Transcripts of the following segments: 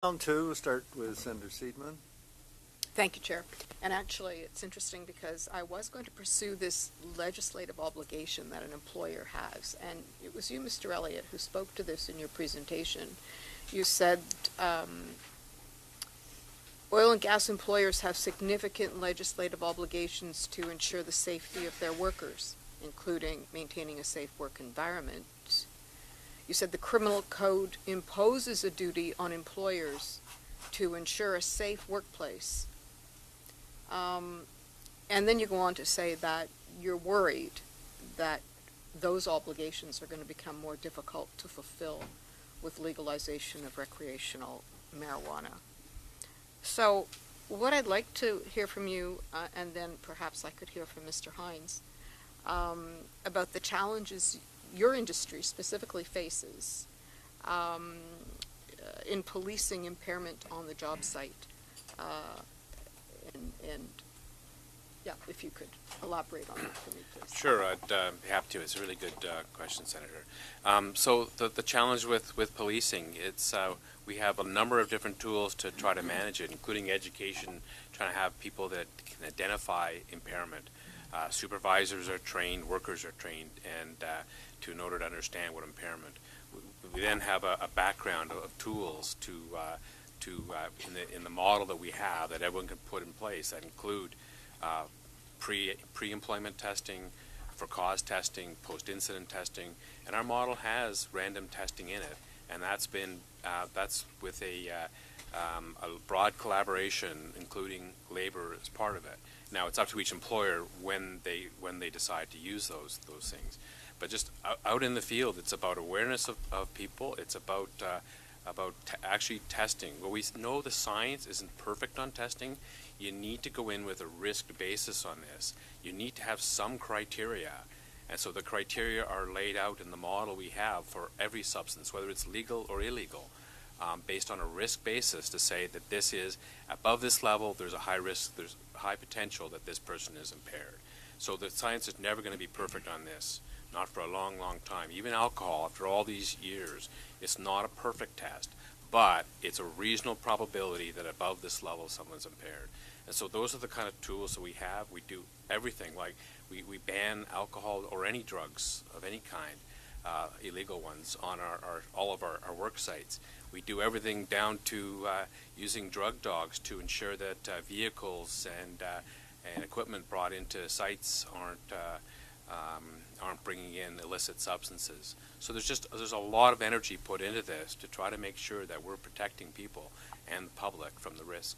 Round two, we'll start with Senator Seidman. Thank you, Chair. And actually, it's interesting because I was going to pursue this legislative obligation that an employer has. And it was you, Mr. Elliott, who spoke to this in your presentation. You said oil and gas employers have significant legislative obligations to ensure the safety of their workers, including maintaining a safe work environment. You said the criminal code imposes a duty on employers to ensure a safe workplace. And then you go on to say that you're worried that those obligations are going to become more difficult to fulfill with legalization of recreational marijuana. So what I'd like to hear from you, and then perhaps I could hear from Mr. Hines, about the challenges your industry specifically faces in policing impairment on the job site. And yeah, if you could elaborate on that for me, please. Sure, I'd be happy to. It's a really good question, Senator. So the challenge with policing, it's we have a number of different tools to try to manage it, including education, trying to have people that can identify impairment. Supervisors are trained, workers are trained, and in order to understand what impairment. We then have a background of tools in the model that we have that everyone can put in place that include pre-employment testing, for cause testing, post-incident testing, and our model has random testing in it, and that's with a broad collaboration, including labor as part of it. Now it's up to each employer when they decide to use those things, but just out in the field, it's about awareness of people. It's about actually testing. Well, we know the science isn't perfect on testing. You need to go in with a risk basis on this. You need to have some criteria. And so the criteria are laid out in the model we have for every substance, whether it's legal or illegal, based on a risk basis to say that this is above this level, there's a high risk, there's high potential that this person is impaired. So the science is never going to be perfect on this, not for a long, long time. Even alcohol, after all these years, it's not a perfect test, but it's a reasonable probability that above this level someone's impaired. And so those are the kind of tools that we have. We do everything, like we ban alcohol or any drugs of any kind, illegal ones, on all of our work sites. We do everything down to using drug dogs to ensure that vehicles and equipment brought into sites aren't bringing in illicit substances. So there's a lot of energy put into this to try to make sure that we're protecting people and the public from the risk.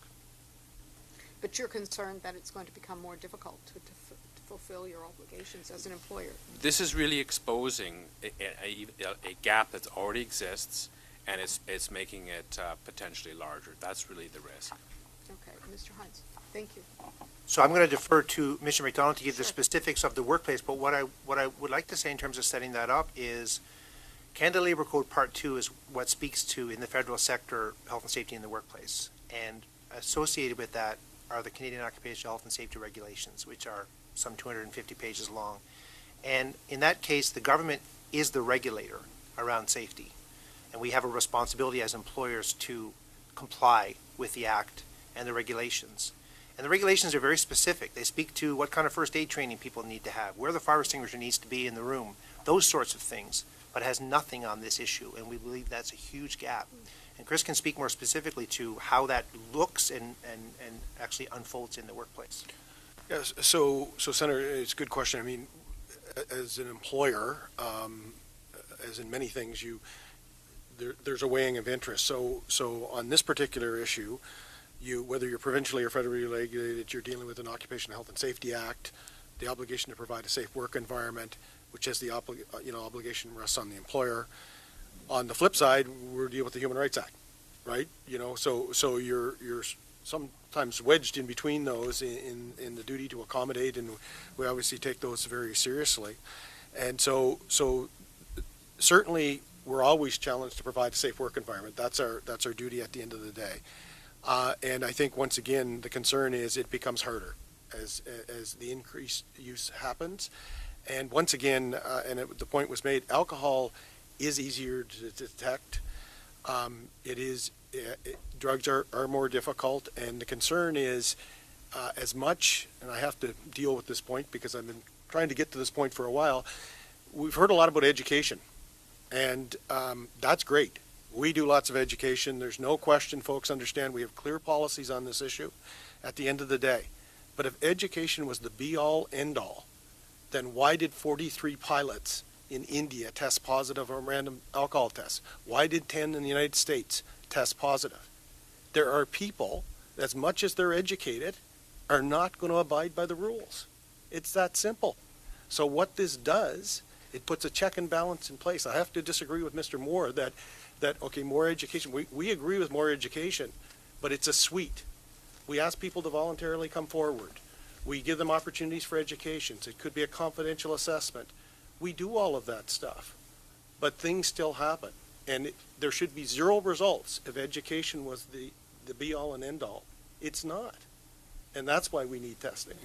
But you're concerned that it's going to become more difficult to fulfill your obligations as an employer. This is really exposing a gap that already exists, and it's making it potentially larger. That's really the risk. Okay, Mr. Hines, thank you. So I'm going to defer to Mr. McDonald to give the Sure. specifics of the workplace, but what I would like to say in terms of setting that up is Canada Labor Code Part 2 is what speaks to, in the federal sector, health and safety in the workplace. And associated with that are the Canadian Occupational Health and Safety Regulations, which are some 250 pages long. And in that case, the government is the regulator around safety. And we have a responsibility as employers to comply with the Act and the regulations. And the regulations are very specific. They speak to what kind of first aid training people need to have, where the fire extinguisher needs to be in the room, those sorts of things, but it has nothing on this issue, and we believe that's a huge gap. And Chris can speak more specifically to how that looks and actually unfolds in the workplace. Yes, so Senator, it's a good question. I mean, as an employer, as in many things, there's a weighing of interest. So on this particular issue, whether you're provincially or federally regulated, you're dealing with an Occupational Health and Safety Act, the obligation to provide a safe work environment, which has the obligation rests on the employer. On the flip side, we're dealing with the Human Rights Act, right? So you're sometimes wedged in between those in the duty to accommodate, and we obviously take those very seriously. And so certainly we're always challenged to provide a safe work environment. That's our duty at the end of the day. And I think once again the concern is it becomes harder as the increased use happens. And once again, the point was made, alcohol is easier to detect. It is drugs are more difficult, and the concern is as much, and I have to deal with this point because I've been trying to get to this point for a while, we've heard a lot about education, and that's great. We do lots of education. There's no question folks understand we have clear policies on this issue at the end of the day. But if education was the be-all, end-all, then why did 43 pilots in India test positive on random alcohol tests? Why did 10 in the United States test positive? There are people, as much as they're educated, are not going to abide by the rules. It's that simple. So what this does, it puts a check and balance in place. I have to disagree with Mr. Moore that okay, more education. We agree with more education, but it's a suite. We ask people to voluntarily come forward. We give them opportunities for educations. It could be a confidential assessment. We do all of that stuff, but things still happen. And there should be zero results if education was the be-all and end-all. It's not. And that's why we need testing.